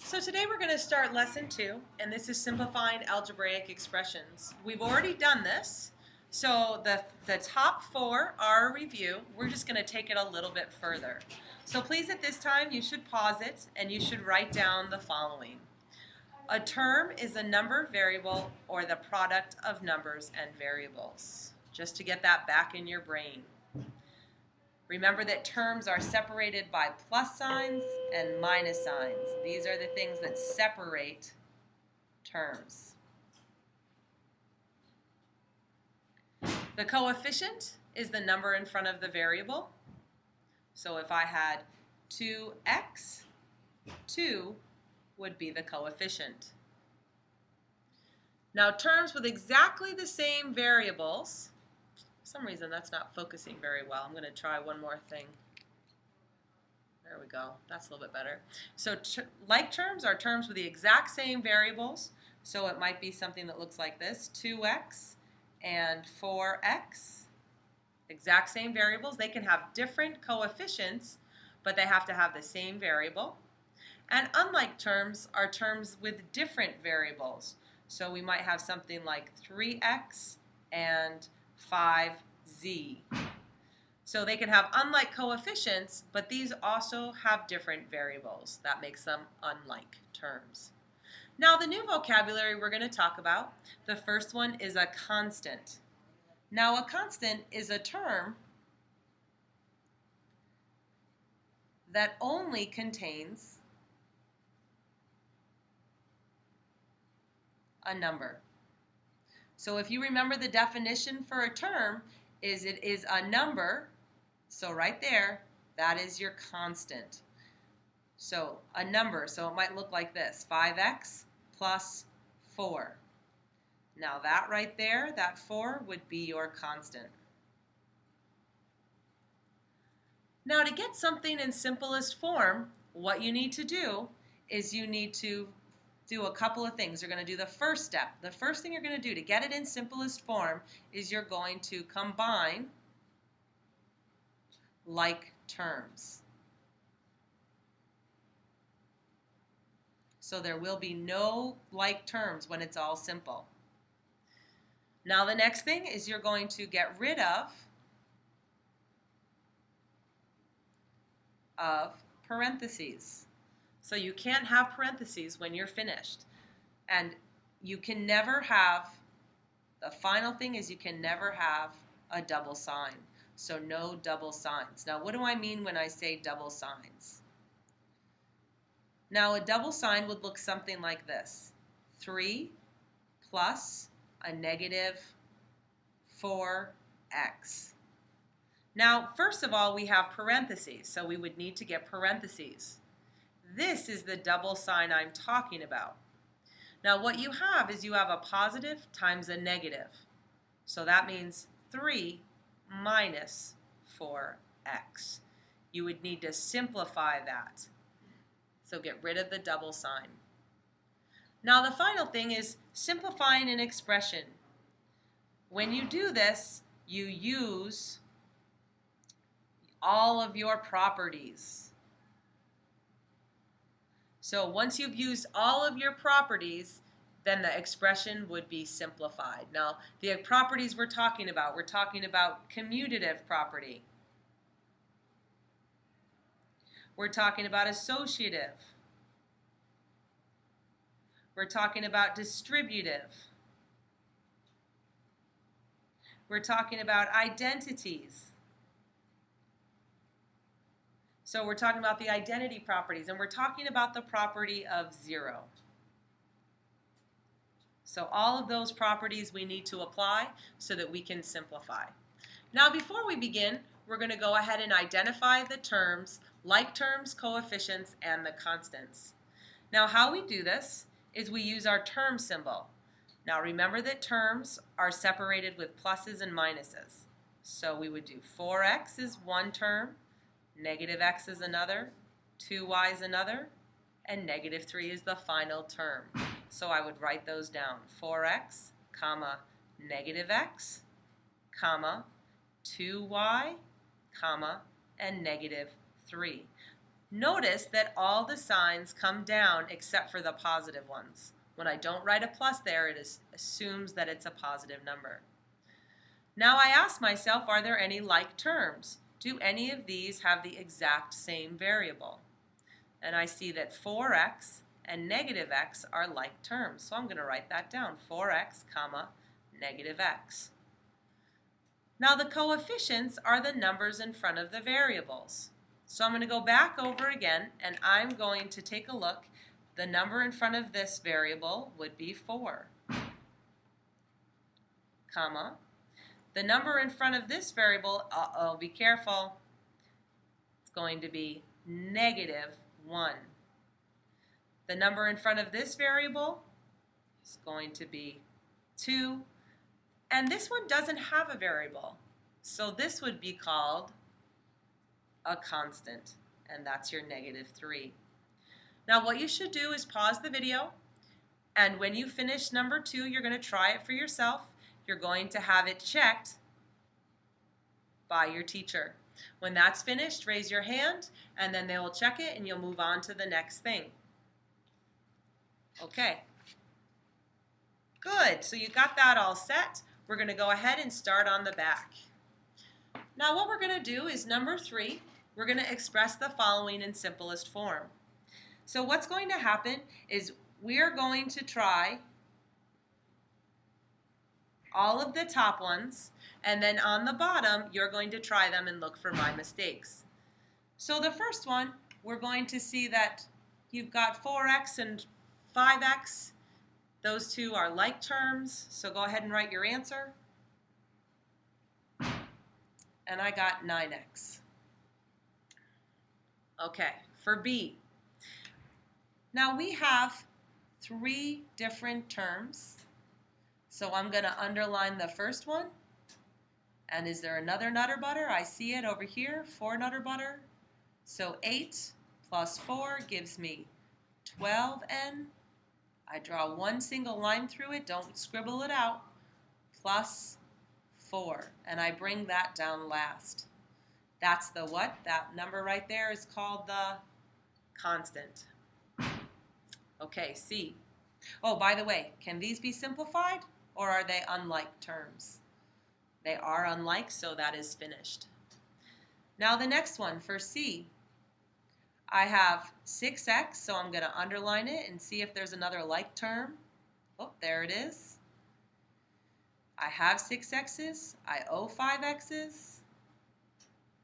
So today we're going to start lesson 2, and this is simplifying algebraic expressions. We've already done this, so the top 4 are a review. We're just going to take it a little bit further. So please at this time you should pause it and you should write down the following. A term is a number variable or the product of numbers and variables. Just to get that back in your brain. Remember that terms are separated by plus signs and minus signs. These are the things that separate terms. The coefficient is the number in front of the variable. So if I had 2x, 2 would be the coefficient. Now terms with exactly the same variables, for some reason that's not focusing very well. I'm going to try one more thing. There we go. That's a little bit better. So like terms are terms with the exact same variables. So it might be something that looks like this, 2x and 4x. Exact same variables. They can have different coefficients, but they have to have the same variable. And unlike terms are terms with different variables. So we might have something like 3x and 5z. So they can have unlike coefficients, but these also have different variables. That makes them unlike terms. Now the new vocabulary we're going to talk about, the first one is a constant. Now a constant is a term that only contains a number. So if you remember the definition for a term, it is a number. So right there, that is your constant. So a number, so it might look like this, 5x plus 4. Now that right there, that 4 would be your constant. Now to get something in simplest form, what you need to do is you need to do a couple of things. You're going to do the first step. The first thing you're going to do to get it in simplest form is you're going to combine like terms. So there will be no like terms when it's all simple. Now the next thing is you're going to get rid of parentheses. So you can't have parentheses when you're finished. And you can never have, the final thing is you can never have a double sign. So no double signs. Now what do I mean when I say double signs? Now a double sign would look something like this. 3 plus a negative 4x. Now first of all we have parentheses, so we would need to get parentheses. This is the double sign I'm talking about. Now what you have is you have a positive times a negative. So that means 3 minus 4x. You would need to simplify that. So get rid of the double sign. Now the final thing is simplifying an expression. When you do this, you use all of your properties. So once you've used all of your properties, then the expression would be simplified. Now, the properties we're talking about commutative property. We're talking about associative. We're talking about distributive. We're talking about identities. So we're talking about the identity properties, and we're talking about the property of 0. So all of those properties we need to apply so that we can simplify. Now before we begin, we're going to go ahead and identify the terms, like terms, coefficients, and the constants. Now how we do this is we use our term symbol. Now remember that terms are separated with pluses and minuses. So we would do 4x is one term, negative x is another, 2y is another, and negative 3 is the final term. So I would write those down. 4x, comma, negative x, comma, 2y, comma, and negative 3. Notice that all the signs come down except for the positive ones. When I don't write a plus there, it assumes that it's a positive number. Now I ask myself, are there any like terms? Do any of these have the exact same variable? And I see that 4x and negative x are like terms. So I'm going to write that down, 4x, comma, negative x. Now the coefficients are the numbers in front of the variables. So I'm going to go back over again, and I'm going to take a look. The number in front of this variable would be 4, comma. The number in front of this variable, be careful, it's going to be negative 1. The number in front of this variable is going to be 2. And this one doesn't have a variable. So this would be called a constant, and that's your negative 3. Now what you should do is pause the video, and when you finish number 2, you're going to try it for yourself. You're going to have it checked by your teacher. When that's finished, raise your hand, and then they will check it, and you'll move on to the next thing. Okay. Good. So you got that all set. We're going to go ahead and start on the back. Now what we're going to do is number 3. We're going to express the following in simplest form. So what's going to happen is we're going to try all of the top ones, and then on the bottom you're going to try them and look for my mistakes. So the first one, we're going to see that you've got 4x and 5x. Those two are like terms, so go ahead and write your answer. And I got 9x. Okay, for B. Now we have 3 different terms. So I'm going to underline the first one. And is there another Nutter Butter? I see it over here, 4 Nutter Butter. So 8 plus 4 gives me 12n. I draw one single line through it, don't scribble it out, plus 4. And I bring that down last. That's the what? That number right there is called the constant. Okay, C. Oh, by the way, can these be simplified, or are they unlike terms? They are unlike, so that is finished. Now the next one for C. I have 6x, so I'm going to underline it and see if there's another like term. Oh, there it is. I have 6x's. I owe 5x's.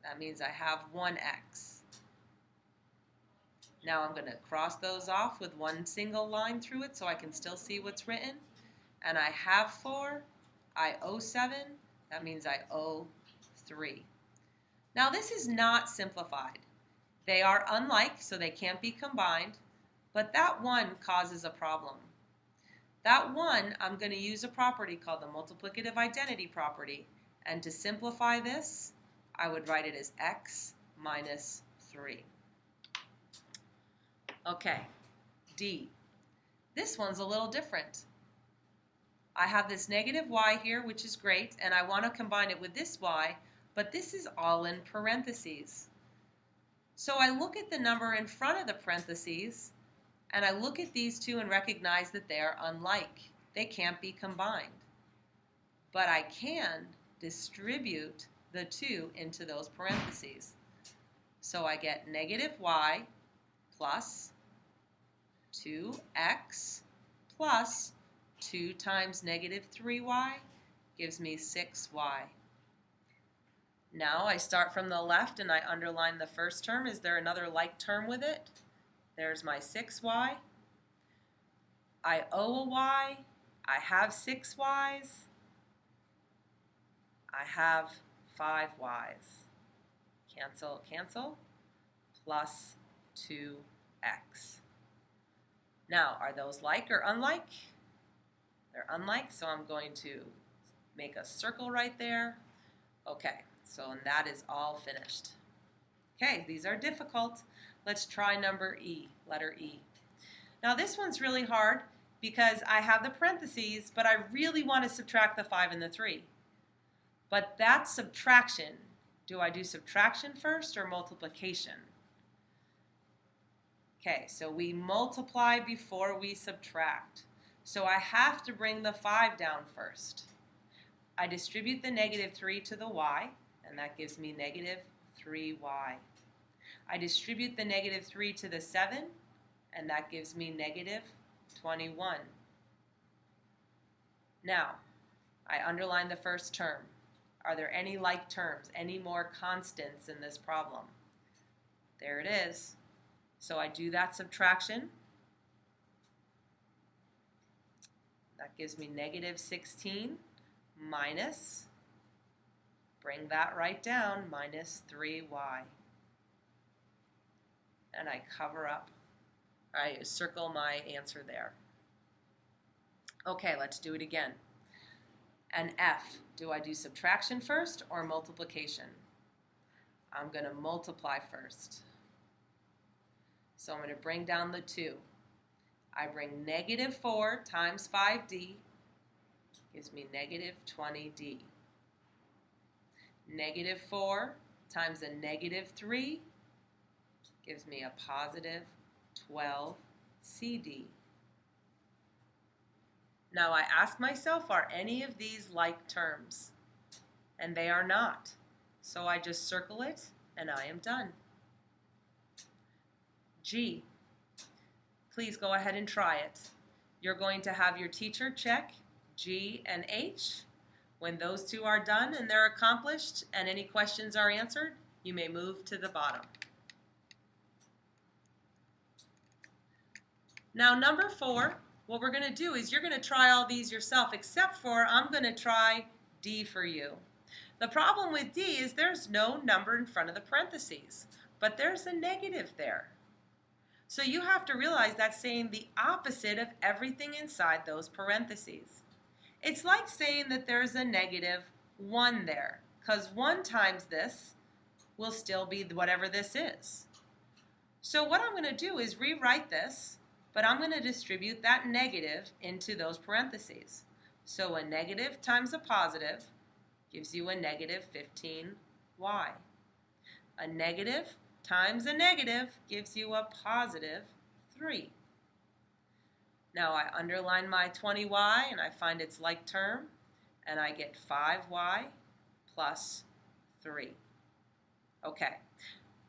That means I have 1x. Now I'm going to cross those off with one single line through it so I can still see what's written. And I have 4. I owe 7. That means I owe 3. Now this is not simplified. They are unlike, so they can't be combined, but that one causes a problem. That one, I'm going to use a property called the multiplicative identity property, and to simplify this, I would write it as x minus 3. Okay, D. This one's a little different. I have this negative y here, which is great, and I want to combine it with this y, but this is all in parentheses. So I look at the number in front of the parentheses, and I look at these two and recognize that they are unlike. They can't be combined. But I can distribute the 2 into those parentheses. So I get negative y plus 2x plus 2 times negative 3y gives me 6y. Now I start from the left and I underline the first term. Is there another like term with it? There's my 6y. I owe a y. I have 6 y's. I have 5 y's. Cancel, cancel. Plus 2x. Now, are those like or unlike? They're unlike, so I'm going to make a circle right there. Okay. So and that is all finished. Okay, these are difficult. Let's try number E, letter E. Now this one's really hard because I have the parentheses, but I really want to subtract the 5 and the 3. But that's subtraction. Do I do subtraction first or multiplication? Okay, so we multiply before we subtract. So I have to bring the 5 down first. I distribute the negative 3 to the y, and that gives me negative 3y. I distribute the negative 3 to the 7, and that gives me negative 21. Now, I underline the first term. Are there any like terms, any more constants in this problem? There it is. So I do that subtraction. That gives me negative 16 minus, bring that right down, minus 3y. And I cover up. I circle my answer there. Okay, let's do it again. An f, do I do subtraction first or multiplication? I'm going to multiply first. So I'm going to bring down the 2. I bring negative 4 times 5d gives me negative 20d. Negative 4 times a negative 3 gives me a positive 12cd. Now I ask myself, are any of these like terms? And they are not. So I just circle it and I am done. G. Please go ahead and try it. You're going to have your teacher check G and H. When those two are done and they're accomplished and any questions are answered, you may move to the bottom. Now number 4, what we're going to do is you're going to try all these yourself, except for I'm going to try D for you. The problem with D is there's no number in front of the parentheses, but there's a negative there. So you have to realize that's saying the opposite of everything inside those parentheses. It's like saying that there's a negative 1 there, because 1 times this will still be whatever this is. So what I'm going to do is rewrite this, but I'm going to distribute that negative into those parentheses. So a negative times a positive gives you a negative 15y. A negative times a negative gives you a positive 3. Now I underline my 20y and I find its like term, and I get 5y plus 3. Okay,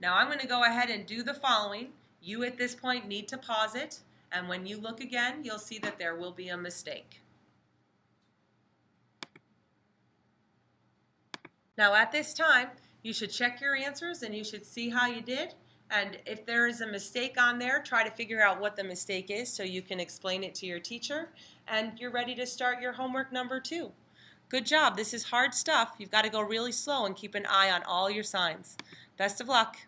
now I'm going to go ahead and do the following. You at this point need to pause it, and when you look again, you'll see that there will be a mistake. Now at this time, you should check your answers and you should see how you did. And if there is a mistake on there, try to figure out what the mistake is so you can explain it to your teacher. And you're ready to start your homework number 2. Good job. This is hard stuff. You've got to go really slow and keep an eye on all your signs. Best of luck.